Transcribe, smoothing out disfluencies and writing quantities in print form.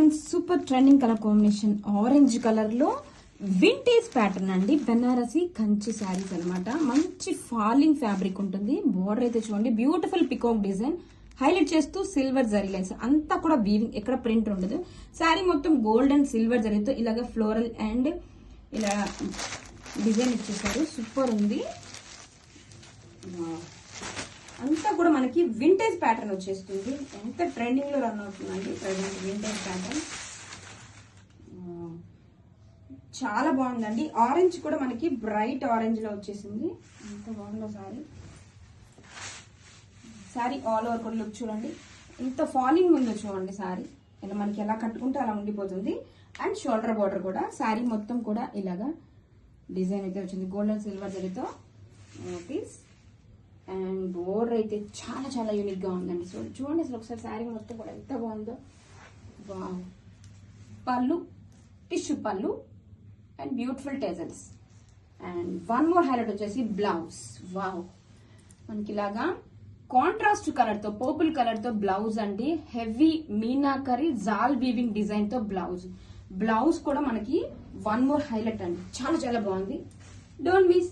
One super trending colour combination orange colour లో vintage pattern అండి. బెనారసి కంచి శారీస్ అన్నమాట. మంచి ఫాలింగ్ ఫ్యాబ్రిక్ ఉంటుంది. బోర్డర్ అయితే చూడండి, బ్యూటిఫుల్ పికాక్ డిజైన్ హైలైట్ చేస్తూ సిల్వర్ జరీ లైన్స్ అంతా కూడా వీవింగ్, ఎక్కడ ప్రింట్ ఉండదు. శారీ మొత్తం గోల్డ్ అండ్ సిల్వర్ జరీతో ఇలాగ ఫ్లోరల్ అండ్ ఇలా డిజైన్ ఇచ్చేసారు. సూపర్ ఉంది. అంతా కూడా మనకి వింటేజ్ ప్యాటర్న్ వచ్చేస్తుంది. ఎంత ట్రెండింగ్ లో రన్ అవుతుందండి ప్రజెంట్ వింటేజ్ ప్యాటర్న్. చాలా బాగుందండి. ఆరెంజ్ కూడా మనకి బ్రైట్ ఆరెంజ్ లో వచ్చేసింది. ఎంత బాగుందో సారీ. సారీ ఆల్ ఓవర్ కూడా లుక్ చూడండి, ఎంత ఫాలింగ్ ఉందో చూడండి. సారీ ఇలా మనకి ఎలా కట్టుకుంటే అలా ఉండిపోతుంది. అండ్ షోల్డర్ బార్డర్ కూడా సారీ మొత్తం కూడా ఇలాగా డిజైన్ అయితే వచ్చింది గోల్డెన్ సిల్వర్ జరీతో నోటీస్. అండ్ బోర్డర్ అయితే చాలా చాలా యూనిక్ గా ఉందండి. సో చూడండి అసలు ఒకసారి శారీ మొత్తం కూడా ఎంత బాగుందో. వావ్. పళ్ళు టిష్యూ పళ్ళు and beautiful టెజల్స్. And one more highlight వచ్చేసి బ్లౌజ్. వావ్, మనకి ఇలాగా కాంట్రాస్ట్ కలర్ తో పర్పుల్ కలర్ తో బ్లౌజ్ అండి. హెవీ మీనాకరీ జాల్ వీవింగ్ డిజైన్ తో బ్లౌజ్. బ్లౌజ్ కూడా మనకి వన్ మోర్ హైలైట్ అండి. చాలా చాలా బాగుంది. Don't miss.